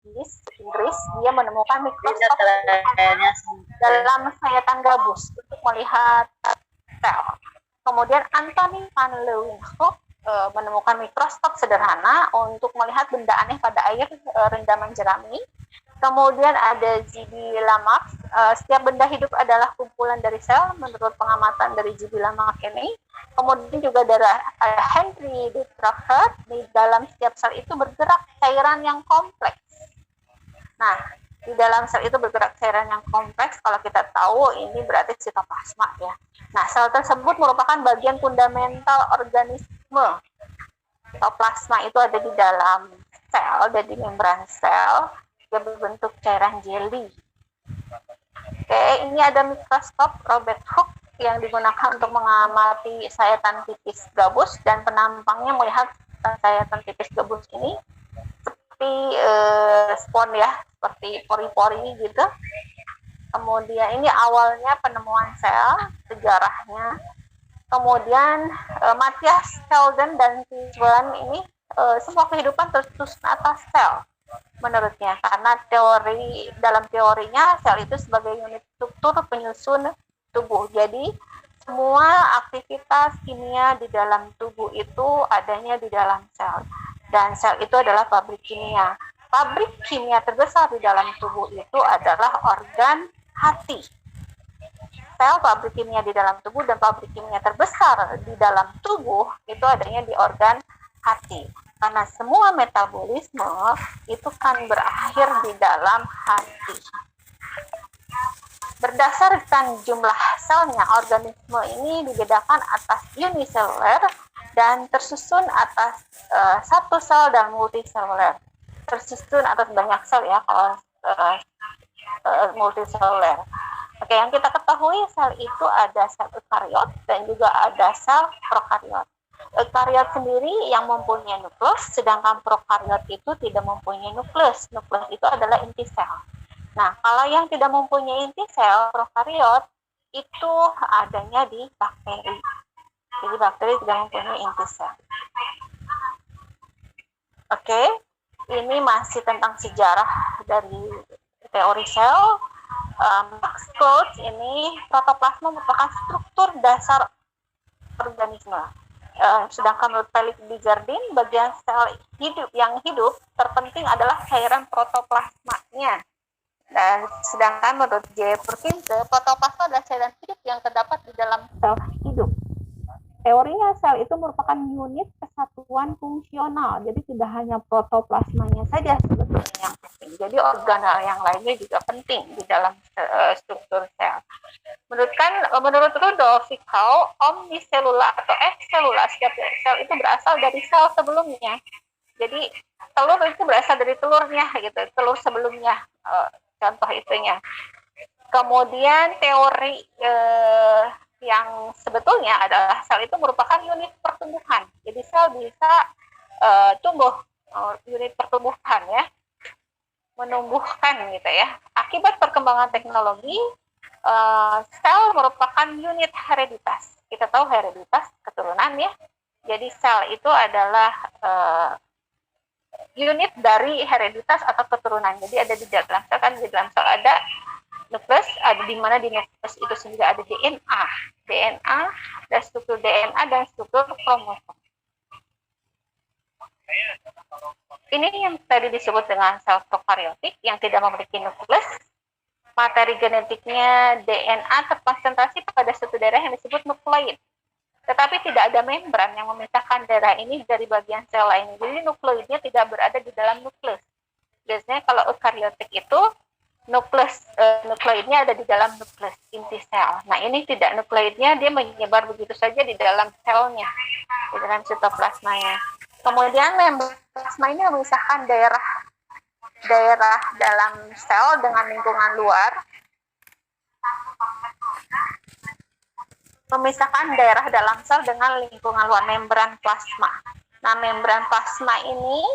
Inggris, dia menemukan mikroskop dalam sayatan gabus untuk melihat sel. Kemudian Anthony van Leeuwenhoek menemukan mikroskop sederhana untuk melihat benda aneh pada air rendaman jerami. Kemudian ada J.B. Lamarck, setiap benda hidup adalah kumpulan dari sel menurut pengamatan dari J.B. Lamarck ini. Kemudian juga dari Henry de Trafford, di dalam setiap sel itu bergerak cairan yang kompleks. Nah, di dalam sel itu bergerak cairan yang kompleks, kalau kita tahu ini berarti sitoplasma ya. Nah, sel tersebut merupakan bagian fundamental organisme. Sitoplasma itu ada di dalam sel, ada di membran sel, dia berbentuk cairan jelly. Oke, ini ada mikroskop Robert Hooke yang digunakan untuk mengamati sayatan tipis gabus, dan penampangnya melihat sayatan tipis gabus ini seperti spon ya, seperti pori-pori gitu. Kemudian ini awalnya penemuan sel, sejarahnya. Kemudian Matthias Selden dan Swan ini semua kehidupan tersusun atas sel menurutnya, karena dalam teorinya sel itu sebagai unit struktur penyusun tubuh. Jadi semua aktivitas kimia di dalam tubuh itu adanya di dalam sel, dan sel itu adalah pabrik kimia. Pabrik kimia terbesar di dalam tubuh itu adalah organ hati. Sel pabrik kimia di dalam tubuh, dan pabrik kimia terbesar di dalam tubuh itu adanya di organ hati. Karena semua metabolisme itu kan berakhir di dalam hati. Berdasarkan jumlah selnya, organisme ini dibedakan atas uniseluler dan tersusun atas satu sel dan multiseluler. Tersusun atas banyak sel ya kalau multiseluler. Oke, yang kita ketahui sel itu ada sel eukariot dan juga ada sel prokariot. Eukariot sendiri yang mempunyai nukleus, sedangkan prokariot itu tidak mempunyai nukleus. Nukleus itu adalah inti sel. Nah, kalau yang tidak mempunyai inti sel, prokariot, itu adanya di bakteri. Jadi bakteri tidak mempunyai inti sel. Oke, ini masih tentang sejarah dari teori sel. Max Coates ini, protoplasma merupakan struktur dasar organisme. Sedangkan menurut Felix Dujardin, bagian sel yang hidup terpenting adalah cairan protoplasmanya. Dan sedangkan menurut J. Perkins, protoplasma adalah cairan hidup yang terdapat di dalam sel hidup. Teorinya sel itu merupakan unit kesatuan fungsional, jadi tidak hanya protoplasmanya saja sebetulnya yang penting. Jadi organel yang lainnya juga penting di dalam struktur sel. Menurut Rudolf Virchow, omniselula atau ekselula, setiap sel itu berasal dari sel sebelumnya. Jadi telur itu berasal dari telurnya gitu, telur sebelumnya, contoh itunya. Kemudian teori yang sebetulnya adalah sel itu merupakan unit pertumbuhan. Jadi sel bisa tumbuh, unit pertumbuhan ya, menumbuhkan gitu ya. Akibat perkembangan teknologi, sel merupakan unit hereditas. Kita tahu hereditas keturunan ya. Jadi sel itu adalah unit dari hereditas atau keturunan. Jadi ada di dalam sel, kan di dalam sel ada nukleus, ada di mana di nukleus itu sendiri ada DNA, dan struktur DNA dan struktur kromosom. Ini yang tadi disebut dengan sel prokaryotik yang tidak memiliki nukleus. Materi genetiknya DNA terkonsentrasi pada suatu daerah yang disebut nukleid. Tetapi tidak ada membran yang memisahkan daerah ini dari bagian sel lainnya. Jadi nukleidnya tidak berada di dalam nukleus. Biasanya kalau eukariotik itu nukleidnya ada di dalam nukleus inti sel. Nah, ini tidak, nukleidnya dia menyebar begitu saja di dalam selnya, di dalam sitoplasmanya. Kemudian membran plasma ini memisahkan daerah dalam sel dengan lingkungan luar. Memisahkan daerah dalam sel dengan lingkungan luar, membran plasma. Nah, membran plasma ini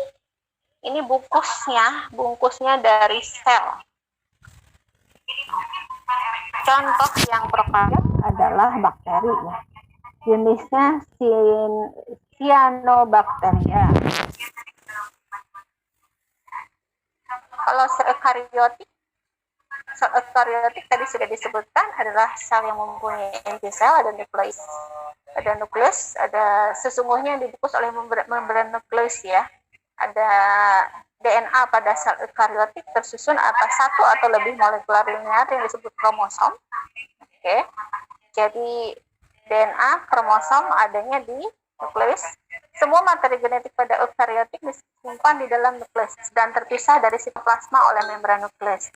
bungkusnya dari sel. Contoh yang prokariot adalah bakteri ya. Jenisnya Cyanobacteria. Kalau sel eukariotik tadi sudah disebutkan adalah sel yang mempunyai inti sel, ada nukleus, ada sesungguhnya yang dibungkus oleh membran nukleus ya. Ada DNA pada sel eukariotik tersusun atas satu atau lebih molekular linear yang disebut kromosom. Oke. Jadi DNA kromosom adanya di nukleus. Semua materi genetik pada eukariotik disimpan di dalam nukleus dan terpisah dari sitoplasma oleh membran nukleus.